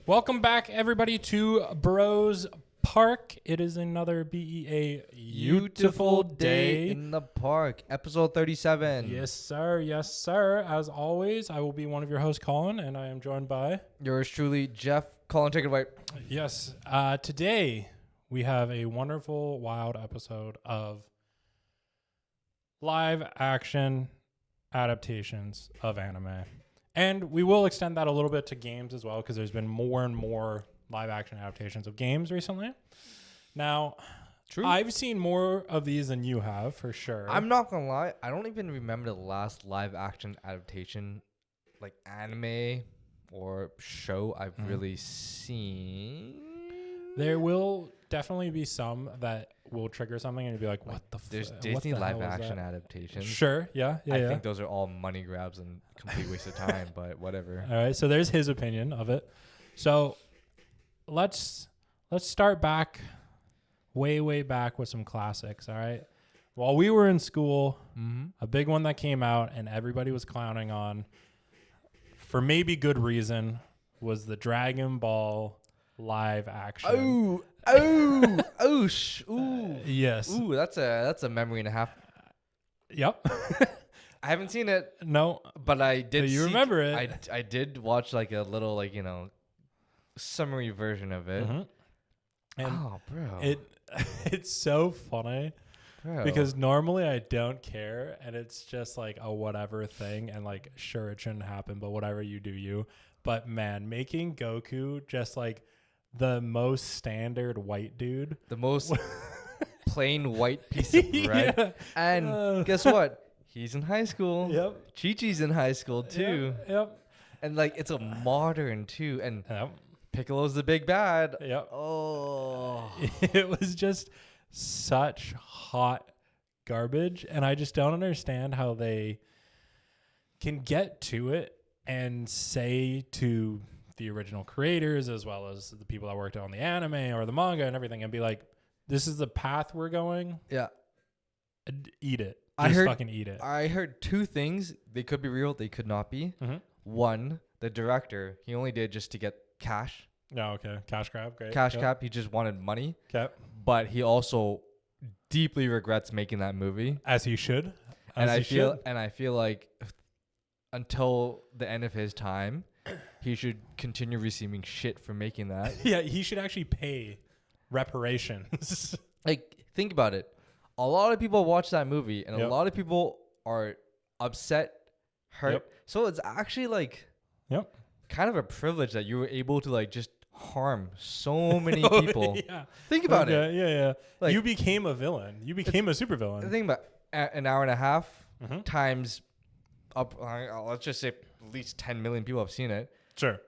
Welcome back, everybody, to Bros Park. It is another beautiful day in the park. Episode 37. Yes, sir. Yes, sir. As always, I will be one of your hosts, Colin, and I am joined by Yours truly, Jeff. Colin, take it away. Yes. Today we have a wonderful, wild episode of live action adaptations of anime. And we will extend that a little bit to games as well, because there's been more and more live action adaptations of games recently. Now, True. I've seen more of these than you have, for sure. I'm not going to lie. I don't even remember the last live action adaptation, like anime or show I've really seen. There will definitely be some that will trigger something and you'll be like, what the fuck? There's Disney live action adaptations. Sure. Yeah. I think those are all money grabs and complete waste of time, but whatever. All right. So there's his opinion of it. So let's start back way back with some classics. All right. While we were in school, a big one that came out and everybody was clowning on, for maybe good reason, was the Dragon Ball live action. Yes. Ooh, that's a memory and a half. Yep. I haven't seen it. No, but I did. But you remember it? I did watch like a little summary version of it. And oh, bro, it's so funny. Bro. Because normally I don't care, and it's just like a whatever thing, and like sure it shouldn't happen, but whatever, you do you. But man, making Goku just like the most standard white dude, the most plain white piece of bread, yeah. And guess what? He's in high school. Yep. Chi-Chi's in high school too. Yep. And like it's a modern too, and Yep. Piccolo's the big bad. Yep. Oh, it was just such hot garbage, and I just don't understand how they can get to it and say to the original creators as well as the people that worked on the anime or the manga and everything and be like, this is the path we're going. Yeah. Eat it. Just fucking eat it. I heard two things. They could be real. They could not be. One, the director, he only did just to get cash. Oh, okay. Cash grab. Great. Cash cap. He just wanted money. Okay. But he also deeply regrets making that movie. As he should. And I feel like until the end of his time, he should continue receiving shit for making that. Yeah, he should actually pay reparations. Like, think about it. A lot of people watch that movie, and a lot of people are upset, hurt. Yep. So it's actually like kind of a privilege that you were able to like just harm so many people. Yeah. Think about it. Yeah. Like, you Like, became a villain. You became a supervillain. Think about an hour and a half times up. Let's just say at least 10 million people have seen it. Sure.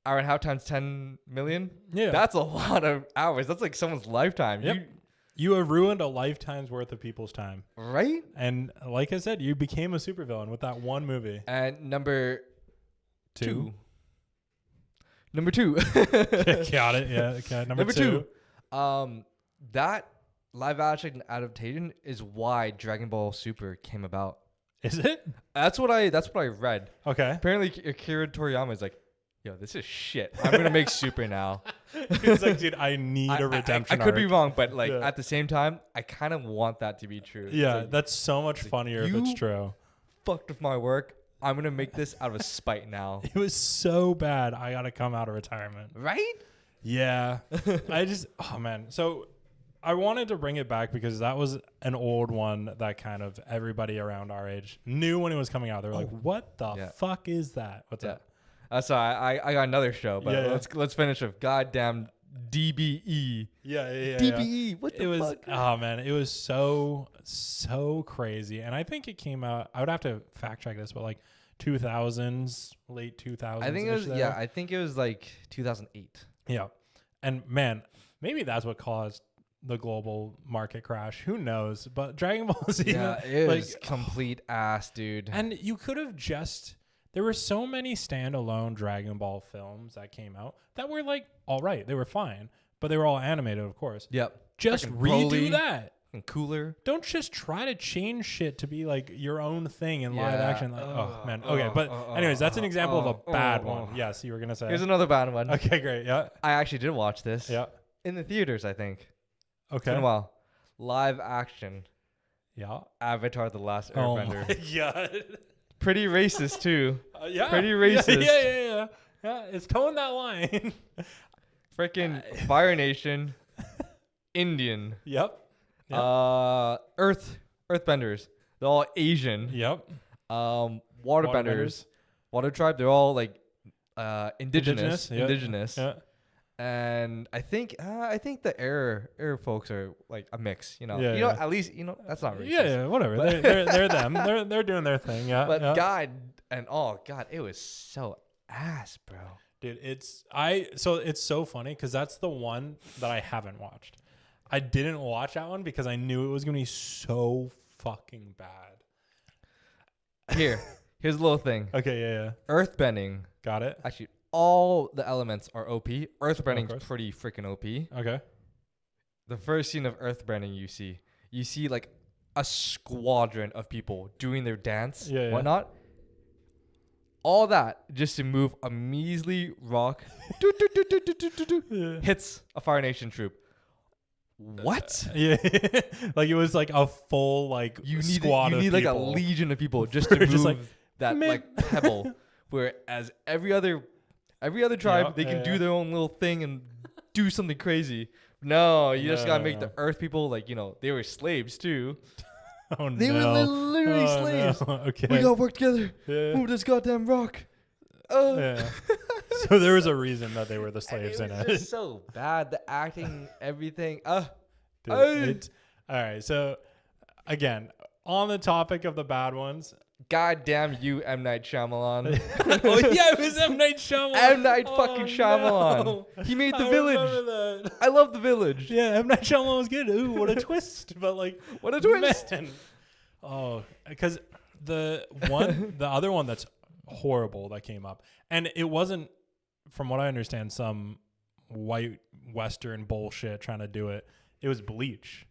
Hour and a half times 10 million. Yeah. That's a lot of hours. That's like someone's lifetime. Yep. You have ruined a lifetime's worth of people's time. Right? And like I said, you became a supervillain with that one movie. And number two. Got it. Yeah. Okay. Number two. That live action adaptation is why Dragon Ball Super came about. Is it? That's what I read. Okay. Apparently Akira Toriyama is like, yo, this is shit. I'm gonna make Super now. He's like, dude, I need a redemption I could be arc. wrong, but like at the same time, I kind of want that to be true. Yeah, like, that's so much funnier if it's you true. Fucked with my work. I'm gonna make this out of spite now. It was so bad. I gotta come out of retirement. Right? Yeah. Oh man. So I wanted to bring it back because that was an old one that kind of everybody around our age knew when it was coming out. They were like, what the fuck is that? What's that? So I got another show, but let's finish with goddamn DBE. Yeah. DBE. What the fuck? Oh man, it was so crazy. And I think it came out, I would have to fact check this, but like 2000s, late 2000s. I think it was I think it was like 2008. Yeah. And man, maybe that's what caused the global market crash. Who knows? But Dragon Ball Z, it was complete ass, dude. And you could have there were so many standalone Dragon Ball films that came out that were like all right. They were fine, but they were all animated, of course. Yep. Just redo that. and cooler. Don't just try to change shit to be like your own thing in live action. Like, oh man. Okay, but anyways, that's an example of a bad one. Yes, you were gonna say. Here's another bad one. Okay, great. Yeah. I actually did watch this. Yeah. In the theaters, I think. It's Okay. been a while. Live action. Yeah. Avatar: The Last Oh Airbender. my god. Pretty racist too. Yeah. Pretty racist. Yeah. It's towing that line. Freaking Fire Nation. Indian. Yep. Earthbenders. They're all Asian. Yep. Waterbenders. Water tribe. They're all like indigenous. Yeah. Indigenous. Yeah. And I think the air folks are like a mix, you know. Yeah, At least that's not racist. Yeah, whatever. They're them. They're doing their thing. Yeah. But yeah. God, it was so ass, bro. Dude, it's so funny because that's the one that I haven't watched. I didn't watch that one because I knew it was gonna be so fucking bad. Here's a little thing. Okay, yeah. Earthbending. Got it. Actually, all the elements are OP. Earthbending's course. pretty freaking OP. Okay. The first scene of Earthbending you see like a squadron of people doing their dance, Yeah. whatnot. All that just to move a measly rock hits a Fire Nation troop. What? Yeah. Like it was like a full like squad of you need like a people. legion of people just to They're move just like, that meh. like pebble. Whereas every other tribe, Yeah, they can yeah. do their own little thing and do something crazy. No, you just gotta make No. the Earth people like they were slaves too. Oh They no. were literally Oh, slaves. no. Okay. We gotta work together. Yeah. Move this goddamn rock. Yeah. So there was a reason that they were the And slaves in it was it. just so bad. The acting, everything. Dude, all right. So again, on the topic of the bad ones. Goddamn you, M. Night Shyamalan. Oh yeah, it was M. Night Shyamalan. M. Night fucking Shyamalan. No. He made The I Village. remember that. I love The Village. Yeah, M. Night Shyamalan was good. Ooh, what a twist! But like, What a twist. man. Oh, because the other one that's horrible that came up, and it wasn't, from what I understand, some white Western bullshit trying to do it. It was Bleach.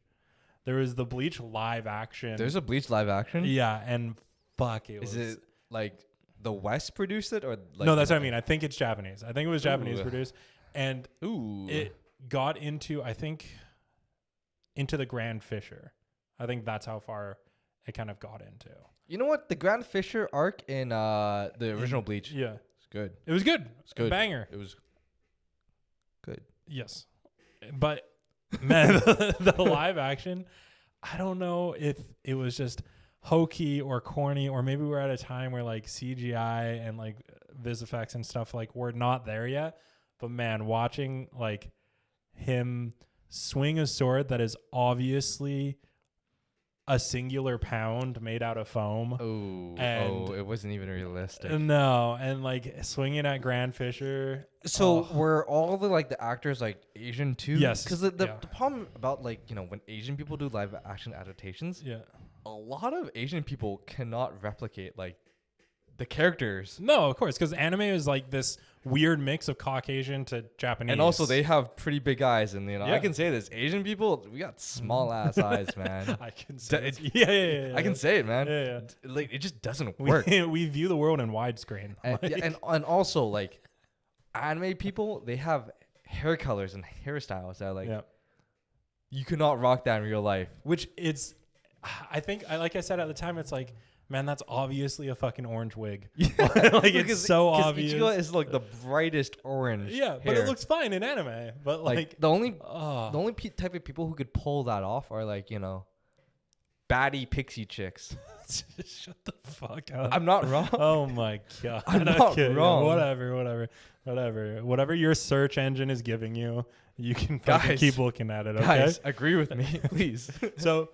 There was the Bleach live action. There's a Bleach live action? Yeah, and fuck, Is it like the West produced it or like no, that's what I mean. I think it's Japanese. I think it was Japanese Ooh. produced, and it got into the Grand Fisher. I think that's how far it kind of got into. You know what? The Grand Fisher arc in the original Bleach. Yeah, It's good. it was good. It's good. Banger. It was good. Yes, but man, the live action, I don't know if it was just hokey or corny, or maybe we're at a time where like CGI and like vis effects and stuff like we're not there yet. But man, watching like him swing a sword that is obviously a singular pound made out of foam. It wasn't even realistic. No, and like swinging at Grand Fisher. So were all the actors like Asian too? Yes. Because the problem about when Asian people do live action adaptations, Yeah. a lot of Asian people cannot replicate like the characters. No, of course, because anime is like this weird mix of Caucasian to Japanese. And also they have pretty big eyes, and Yeah. I can say this: Asian people, we got small ass eyes, man. I can say D- it. Yeah. I can say it, man. Yeah. Like it just doesn't work. We view the world in widescreen. And, Like, and also like anime people, they have hair colors and hairstyles that are like yeah. you cannot rock that in real life. Which it's, I think, like I said at the time, it's like, man, that's obviously a fucking orange wig. Like it's so obvious. Ichigo is like the brightest orange. Yeah, but hair. it looks fine in anime. But like the only oh. type of people who could pull that off are like baddie pixie chicks. Shut the fuck up. I'm not wrong. Oh my god. I'm not Okay, wrong. Whatever your search engine is giving you, you can fucking Guys, keep looking at it, okay? Guys, agree with me, please. So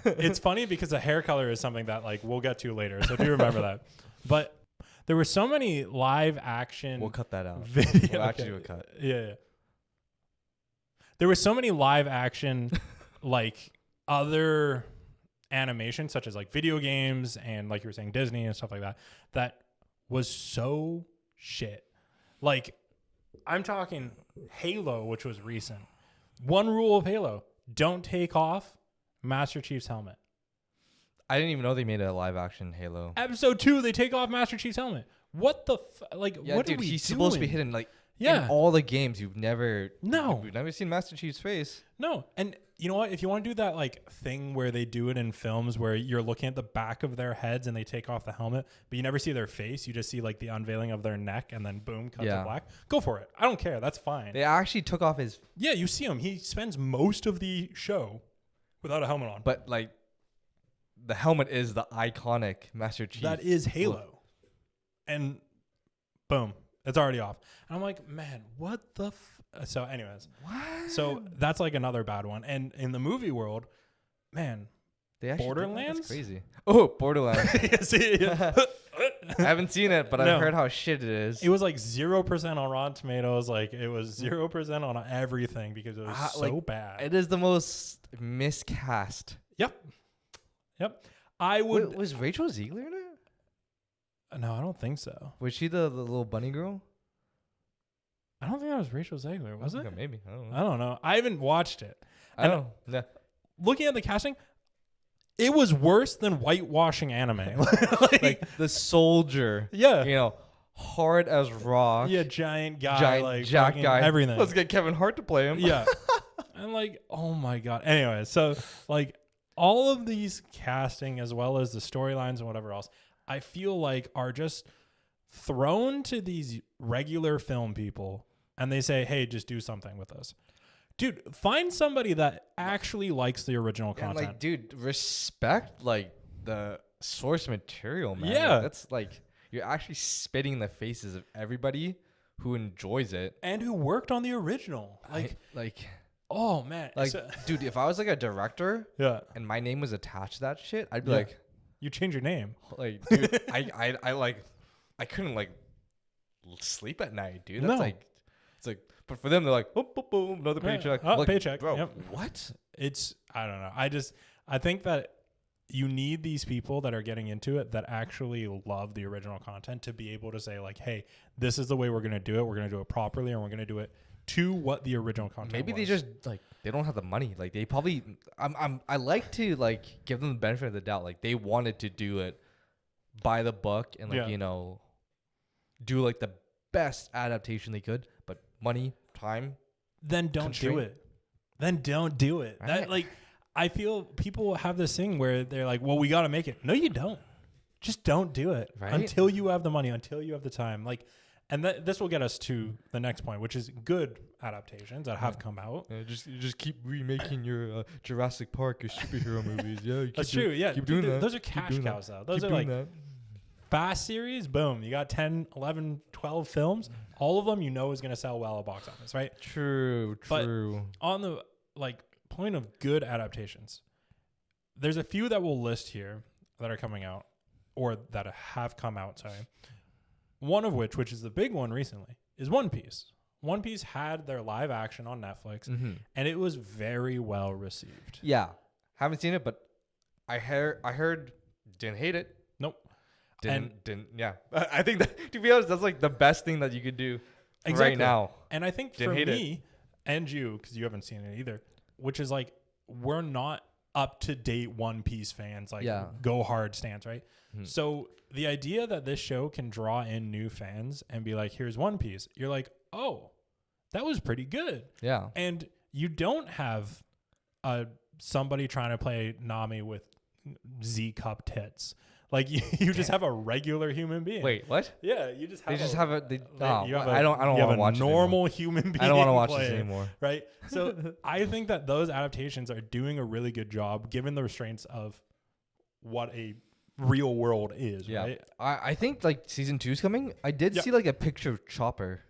it's funny because the hair color is something that like we'll get to later. So do remember that. But there were so many live action We'll cut that out. video. We'll actually do a cut. Yeah. There were so many live action like other animation, such as like video games and like you were saying Disney and stuff like that, that was so shit. Like I'm talking Halo, which was recent. One rule of Halo: don't take off Master Chief's helmet. I didn't even know they made a live action Halo. Episode 2, they take off Master Chief's helmet. What the Yeah, what dude, are we he's doing? supposed to be hidden. Like Yeah. in all the games, you've never seen Master Chief's face. No. And you know what? If you want to do that like thing where they do it in films where you're looking at the back of their heads and they take off the helmet, but you never see their face, you just see like the unveiling of their neck and then boom, cut to black. Go for it. I don't care. That's fine. They actually took off his. Yeah, you see him. He spends most of the show without a helmet on. But like, the helmet is the iconic Master Chief. That is Halo. Look. And boom, it's already off. And I'm like, man, what the so anyways. What? So that's like another bad one. And in the movie world, man, They actually Borderlands? That's crazy. Oh, Borderlands. yeah. I haven't seen it, but No. I've heard how shit it is. It was like 0% on Rotten Tomatoes. Like it was 0% on everything because it was so bad. It is the most miscast. Yep. I would. Was Rachel Ziegler in it? No, I don't think so. Was she the little bunny girl? I don't think that was Rachel Zegler, was it? Maybe. I don't know. I don't know. I haven't watched it. I don't know. Yeah. Looking at the casting, it was worse than whitewashing anime. Like the soldier. Yeah. You know, hard as rock. Yeah, giant guy, Giant like jack fucking guy. everything. Let's get Kevin Hart to play him. Yeah. And like, oh my God. Anyway, so like all of these casting as well as the storylines and whatever else, I feel like are just thrown to these regular film people and they say, hey, just do something with us. Dude, find somebody that actually likes the original And content. like, dude, respect like the source material, man. Yeah. Like, that's like you're actually spitting in the faces of everybody who enjoys it. And who worked on the original. Oh man. Like, dude, if I was like a director yeah. and my name was attached to that shit, I'd be Yeah. like, You change your name. like, dude, I couldn't like sleep at night, dude. That's No. like, it's like, but for them, they're like, boom, boom, boom, another Yeah. paycheck. Oh, Like, paycheck. bro. Yep. What? It's, I don't know. I think that you need these people that are getting into it that actually love the original content to be able to say like, hey, this is the way we're going to do it. We're going to do it properly and we're going to do it to what the original content Maybe was. they just like they don't have the money. Like they probably I like to like give them the benefit of the doubt. Like they wanted to do it by the book and like Yeah. you know do like the best adaptation they could, but money, time. Then don't constraint. do it. Then don't do it. Right. That like I feel people have this thing where they're like, well, we got to make it. No, you don't. Just don't do it Right. until you have the money, until you have the time. Like, and this will get us to the next point, which is good adaptations that have come out. You just keep remaking your Jurassic Park, your superhero movies. Yeah, you keep That's true. Yeah. Keep doing that. Those are Keep cash doing cows, that. though. Those Keep are doing like that. fast series. Boom. You got 10, 11, 12 films. All of them you know is going to sell well at box office, right? True. But on the like point of good adaptations, there's a few that we'll list here that are coming out or that have come out, sorry. One of which is the big one recently, is One Piece. One Piece had their live action on Netflix, and it was very well received. Yeah, haven't seen it, but I heard didn't hate it. Nope. Didn't. Yeah, I think that to be honest, that's like the best thing that you could do right now. And I think Didn't for hate me and you, because you haven't seen it either, which is like we're not up to date One Piece fans, like go hard stance, right? So the idea that this show can draw in new fans and be like, here's One Piece, you're like, oh, that was pretty good. Yeah, And you don't have somebody trying to play Nami with Z cup tits. Like you just have a regular human being. Wait, what? Yeah, you just have. They just have a. you have I don't want to watch a normal human being. I don't want to watch play this it, anymore. right? So I think that those adaptations are doing a really good job, given the restraints of what a real world is. Yeah, right? I think like season 2 is coming. I did see like a picture of Chopper.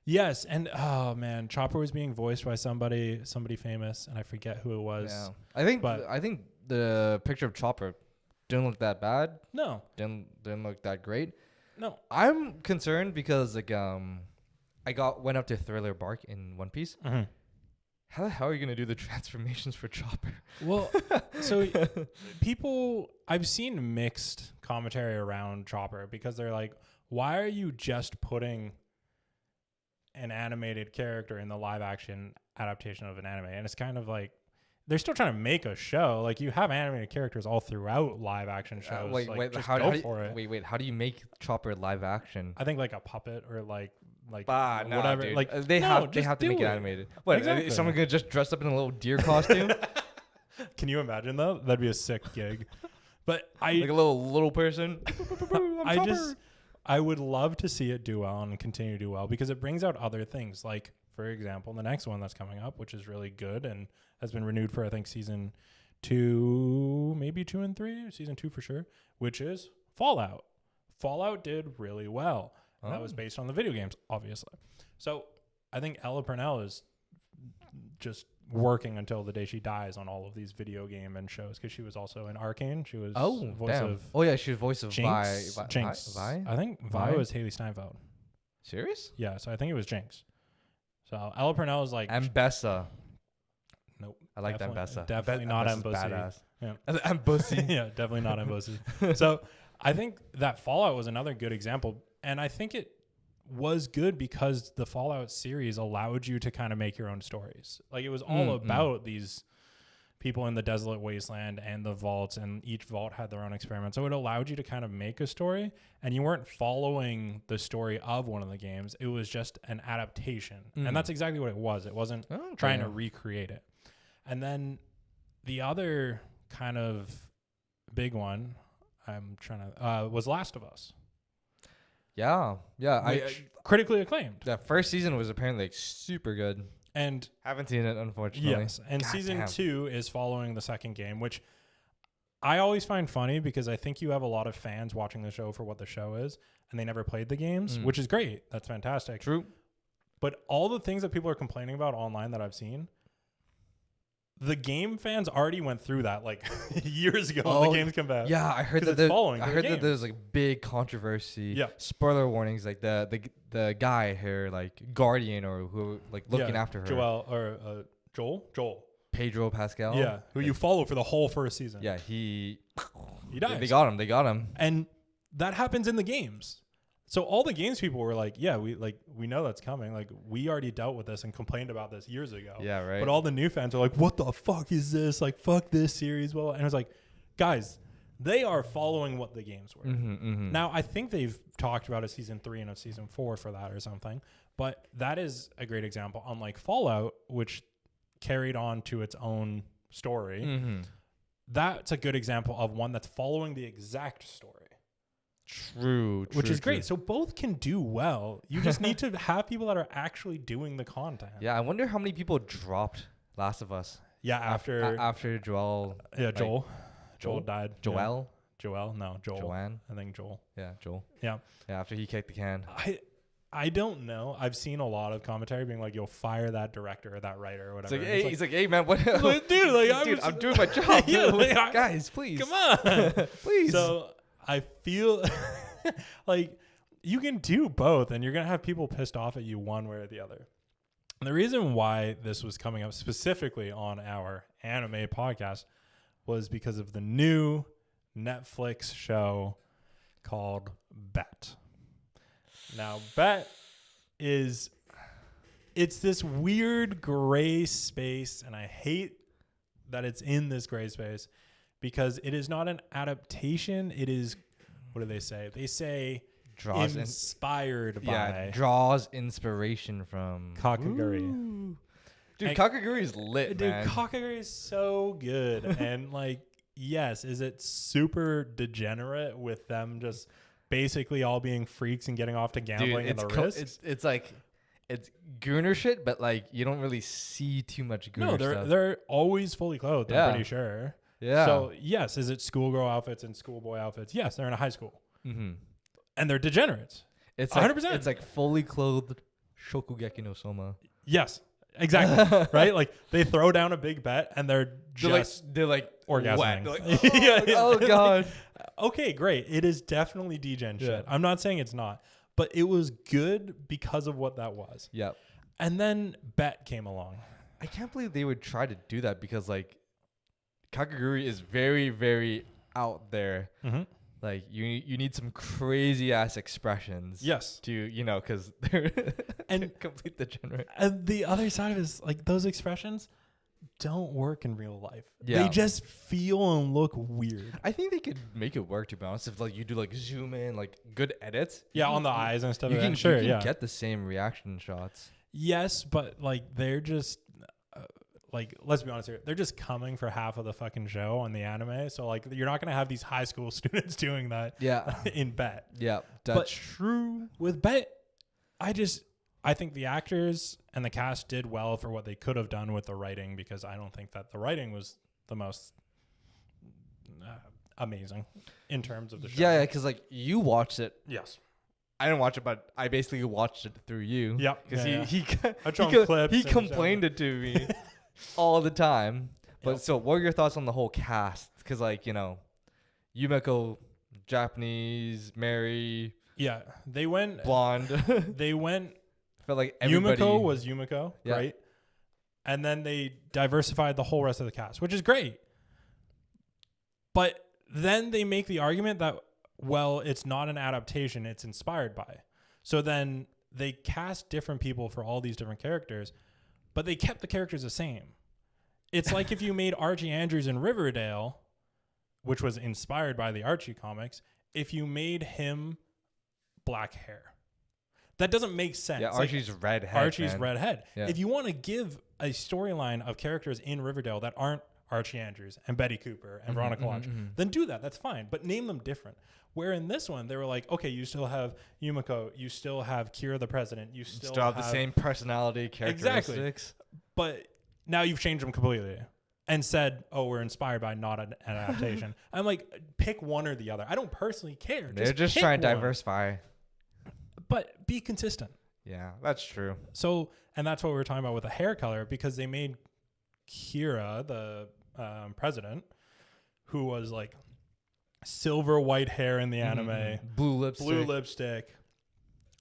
Yes, and oh man, Chopper was being voiced by somebody famous, and I forget who it was. Yeah, I think the picture of Chopper didn't look that bad. No, Didn't look that great. no. I'm concerned because like I went up to Thriller Bark in One Piece. Mm-hmm. How the hell are you gonna do the transformations for Chopper? Well, so I've seen mixed commentary around Chopper because they're like, why are you just putting an animated character in the live action adaptation of an anime? And it's kind of like, they're still trying to make a show. Like, you have animated characters all throughout live action shows. Just how go do you, for it. wait, how do you make Chopper live action? I think like a puppet or like Nah, whatever. dude. Like they have just to do make it it. animated. What? Exactly. Is someone gonna just dress up in a little deer costume, Can you imagine though? That'd be a sick gig. But like a little person? I would love to see it do well and continue to do well because it brings out other things. Like, for example, the next one that's coming up, which is really good and has been renewed for, I think, season 2, maybe 2 and 3, season 2 for sure, which is Fallout. Fallout did really well. And that was based on the video games, obviously. So I think Ella Purnell is just working until the day she dies on all of these video game and shows because she was also in Arcane. She was voice of She was voice of Jinx. Vi. I think Vi was Haley Steinfeld. Serious? Yeah, so I think it was Jinx. So Ella Purnell is like Ambessa. Nope. I like that Ambessa. Definitely not Ambessa's Ambossi. badass. Yeah. Ambossi. Yeah, definitely not Ambossi. So I think that Fallout was another good example. And I think it was good because the Fallout series allowed you to kind of make your own stories. Like, it was all about these people in the desolate wasteland and the vaults, and each vault had their own experiment. So it allowed you to kind of make a story, and you weren't following the story of one of the games. It was just an adaptation. And that's exactly what it was. It wasn't trying to recreate it. And then the other kind of big one was Last of Us. Yeah. Critically acclaimed. That first season was apparently like super good. And haven't seen it, unfortunately. Yes. And season 2 is following the second game, which I always find funny because I think you have a lot of fans watching the show for what the show is, and they never played the games, which is great. That's fantastic. True. But all the things that people are complaining about online that I've seen, the game fans already went through that like years ago when the games come back. Yeah, I heard that there's like big controversy. Yeah. Spoiler warnings, like the guy here, like Guardian or who like looking after her. Joel. Pedro Pascal. Yeah, who you follow for the whole first season. Yeah, he dies. They got him. And that happens in the games. So all the games people were like, yeah, we know that's coming. Like, we already dealt with this and complained about this years ago. Yeah, right. But all the new fans are like, what the fuck is this? Like, fuck this series. Well, and it was like, guys, they are following what the games were. Now, I think they've talked about a season 3 and a season 4 for that or something. But that is a great example. Unlike Fallout, which carried on to its own story, that's a good example of one that's following the exact story. True. Which is great. So both can do well. You just need to have people that are actually doing the content. Yeah, I wonder how many people dropped Last of Us. Yeah, after Joel. Yeah, Joel. Joel died. Joel? Yeah. Joel? No, Joel. Joanne? I think Joel. Yeah, Joel. Yeah. Yeah, after he kicked the can. I don't know. I've seen a lot of commentary being like, "You'll fire that director or that writer or whatever." He's like, hey man, what? Dude, I'm doing my job. Yeah, guys, please, come on, please. So I feel like you can do both, and you're gonna have people pissed off at you one way or the other. And the reason why this was coming up specifically on our anime podcast was because of the new Netflix show called Bet. Now, Bet it's this weird gray space, and I hate that it's in this gray space because it is not an adaptation. It is, what do they say? They say inspired by. Yeah, draws inspiration from Kakaguri. Dude, Kakaguri is lit, man. Dude, Kakaguri is so good. And like, yes, is it super degenerate with them just basically all being freaks and getting off to gambling in the wrist? It's like, it's gooner shit, but like you don't really see too much gooner stuff. They're always fully clothed, I'm pretty sure. Yeah. So yes, is it schoolgirl outfits and schoolboy outfits? Yes, they're in a high school. Mm-hmm. And they're degenerates. It's 100%. Like, it's like fully clothed Shokugeki no Soma. Yes, exactly. Right? Like they throw down a big bet and they're like orgasming. Like, oh god. Okay, great. It is definitely degen shit. I'm not saying it's not, but it was good because of what that was. Yep. And then Bet came along. I can't believe they would try to do that because like Kakaguri is very, very out there. Mm-hmm. Like you need some crazy ass expressions. Yes. To because they're and complete degenerate. And the other side of it is like those expressions don't work in real life. Yeah. They just feel and look weird. I think they could make it work, to be honest. If like you do like zoom in, like good edits. Yeah, on the eyes and stuff. You like can that. Sure, you can yeah. get the same reaction shots. Yes, but like they're just like, let's be honest here, they're just coming for half of the fucking show on the anime. So like you're not gonna have these high school students doing that. Yeah. In Bet. Yeah, that's true. With Bet, I think the actors and the cast did well for what they could have done with the writing, because I don't think that the writing was the most amazing in terms of the show. Yeah, because like you watched it. Yes. I didn't watch it, but I basically watched it through you. Yep. Because Yeah, he complained it to me all the time. But Yep. so what are your thoughts on the whole cast? Because like, you know, Yumeko, Japanese, Mary, Yeah. They went blonde. they went Felt like everybody. Yumiko was Yumiko, Yeah. right? And then they diversified the whole rest of the cast, which is great. But then they make the argument that, well, it's not an adaptation, it's inspired by. So then they cast different people for all these different characters, but they kept the characters the same. It's like if you made Archie Andrews in Riverdale, which was inspired by the Archie comics, if you made him black hair. That doesn't make sense. Yeah, Archie's redhead. Archie's man. redhead. Yeah. If you want to give a storyline of characters in Riverdale that aren't Archie Andrews and Betty Cooper and Veronica Lodge, then do that. That's fine. But name them different. Where in this one, they were like, okay, you still have Yumiko, you still have Kira the President, you still have the same personality, characteristics. Exactly. But now you've changed them completely and said, oh, we're inspired by not an adaptation. I'm like, pick one or the other. I don't personally care. They're just trying to one. diversify. But be consistent. Yeah, that's true. So, and that's what we were talking about with the hair color, because they made Kira, the president, who was like silver white hair in the anime, blue lipstick,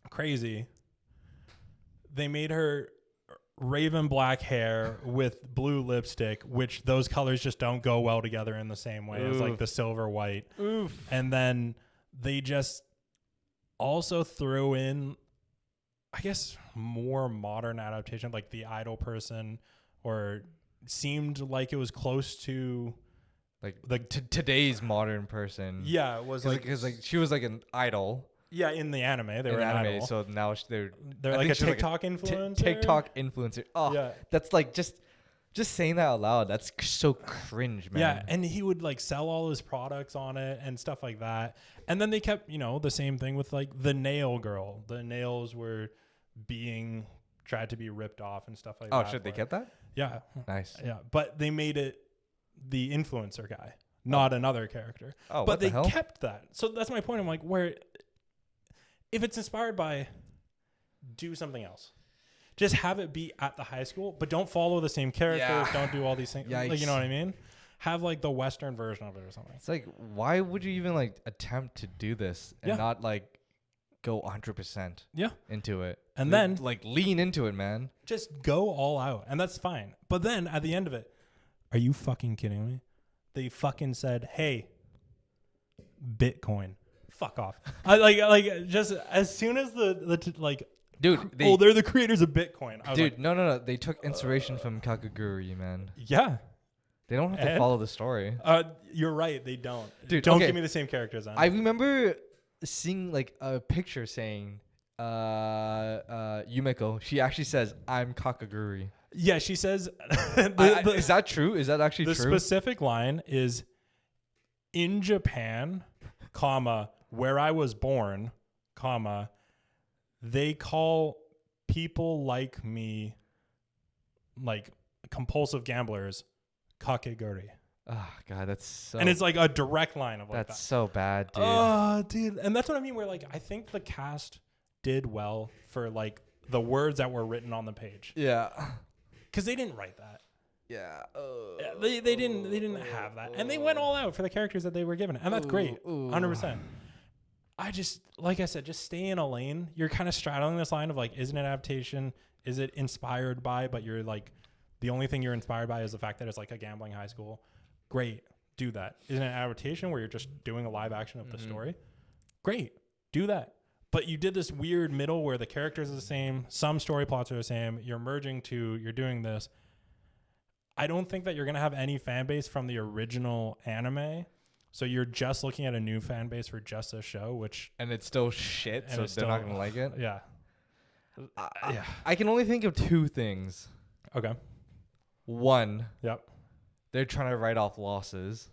crazy. They made her raven black hair with blue lipstick, which those colors just don't go well together in the same way as like the silver white. Oof. And then they just also threw in, I guess, more modern adaptation, like the idol person, or seemed like it was close to like today's modern person. Yeah, it was like, because like she was like an idol. Yeah, in the anime, they were an anime, idol. so now they're like a TikTok influencer. TikTok influencer. Oh, yeah. That's like just saying that out loud. That's so cringe, man. Yeah, and he would like sell all his products on it and stuff like that. And then they kept, the same thing with like the nail girl. The nails were being tried to be ripped off and stuff like that. Oh shit, they kept that? Yeah. Nice. Yeah, but they made it the influencer guy, not another character. Oh, but they the hell? kept that. So that's my point. I'm like, if it's inspired by, do something else. Just have it be at the high school, but don't follow the same characters. Yeah. Don't do all these things. Like, you know what I mean? Have like the Western version of it or something. It's like, why would you even like attempt to do this and not like go 100% into it? And then like lean into it, man. Just go all out, and that's fine. But then at the end of it, are you fucking kidding me? They fucking said, "Hey, Bitcoin, fuck off." I like just as soon as dude, they're the creators of Bitcoin. I was dude, like, no. They took inspiration from Kakaguri, man. Yeah. They don't have to follow the story. You're right. They don't. Dude, don't give me the same characters. I remember seeing like a picture saying Yumeko. She actually says, "I'm Kakaguri." Yeah, she says. Is that true? Is that actually true? The specific line is, in Japan, comma, where I was born, comma, they call people like me, like compulsive gamblers, kakeguri. Oh god, that's so. And it's like a direct line of like that's that. so bad, dude. Oh, dude, and that's what I mean. Where like I think the cast did well for like the words that were written on the page. Yeah, because they didn't write that. Yeah. They didn't have that, and they went all out for the characters that they were given, and that's great, 100%. I just, like I said, just stay in a lane. You're kind of straddling this line of like, is it an adaptation? Is it inspired by? But you're like, the only thing you're inspired by is the fact that it's like a gambling high school. Great, do that. Is it an adaptation where you're just doing a live action of the story? Great, do that. But you did this weird middle where the characters are the same, some story plots are the same. You're merging two. You're doing this. I don't think that you're going to have any fan base from the original anime. So you're just looking at a new fan base for just a show, and it's still shit, so they're not going to like it. Yeah. I can only think of two things. Okay. One. Yep. They're trying to write off losses.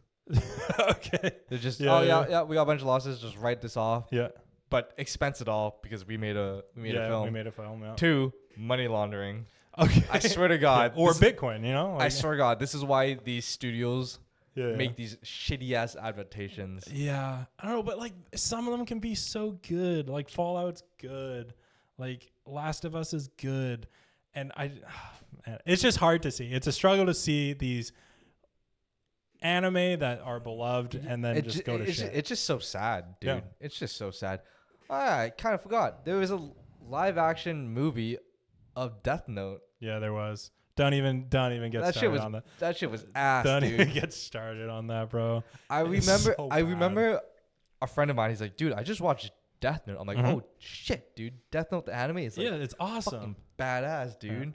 Okay. They're just, we got a bunch of losses, just write this off. Yeah. But expense it all because we made a film. We made a film, yeah. 2, money laundering. Okay. I swear to God. Yeah. Or Bitcoin, you know? I swear to God, this is why these studios make these shitty ass adaptations. Yeah. I don't know, but like some of them can be so good. Like Fallout's good. Like Last of Us is good. And it's just hard to see. It's a struggle to see these anime that are beloved and then just go to shit. It's just so sad, dude. Yeah. It's just so sad. I kind of forgot. There was a live action movie of Death Note. Yeah, there was. Don't even get started on that. That shit was ass, Don't dude. even get started on that, bro. I remember a friend of mine, he's like, dude, I just watched Death Note. I'm like, oh shit, dude. Death Note the anime is like, it's awesome. Fucking badass, dude.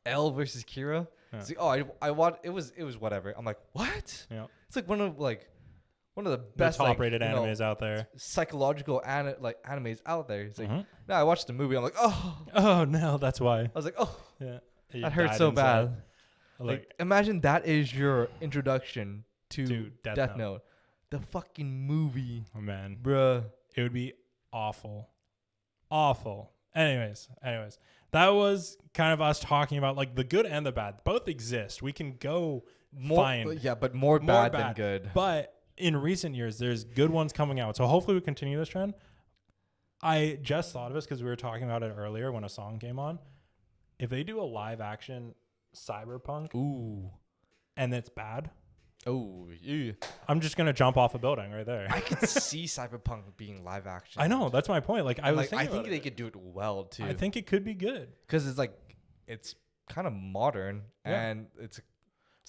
L versus Kira. Yeah. It's like, I watched it was whatever. I'm like, what? Yeah. It's like one of the best top rated animes out there. Psychological animes out there. It's like, no, I watched the movie. I'm like, oh no, that's why. I was like, oh yeah. That hurt so bad. Like, imagine that is your introduction to Death Note. The fucking movie. Oh, man. Bruh. It would be awful. Awful. Anyways. That was kind of us talking about like the good and the bad. Both exist. We can go find. Yeah, but more bad than good. But in recent years, there's good ones coming out. So hopefully we continue this trend. I just thought of this because we were talking about it earlier when a song came on. If they do a live action cyberpunk, and it's bad, I'm just gonna jump off a building right there. I could see cyberpunk being live action. I know, that's my point. Like I think they could do it well too. I think it could be good because it's kind of modern and it's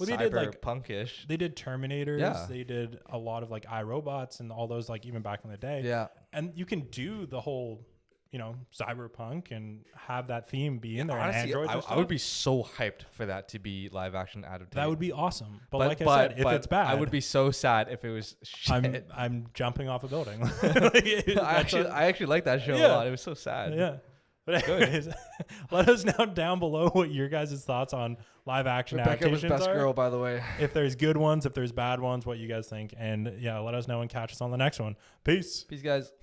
cyberpunkish. They did Terminators. Yeah. They did a lot of like iRobots and all those like even back in the day. Yeah, and you can do the whole. Cyberpunk and have that theme be in there. Honestly, I would be so hyped for that to be live action adaptation. That would be awesome. But like I said, if it's bad, I would be so sad if it was shit. I'm jumping off a building. I actually like that show a lot. It was so sad. Yeah. But anyways, let us know down below what your guys' thoughts on live action adaptations was best are. Girl, by the way. If there's good ones, if there's bad ones, what you guys think. And yeah, let us know and catch us on the next one. Peace. Peace, guys.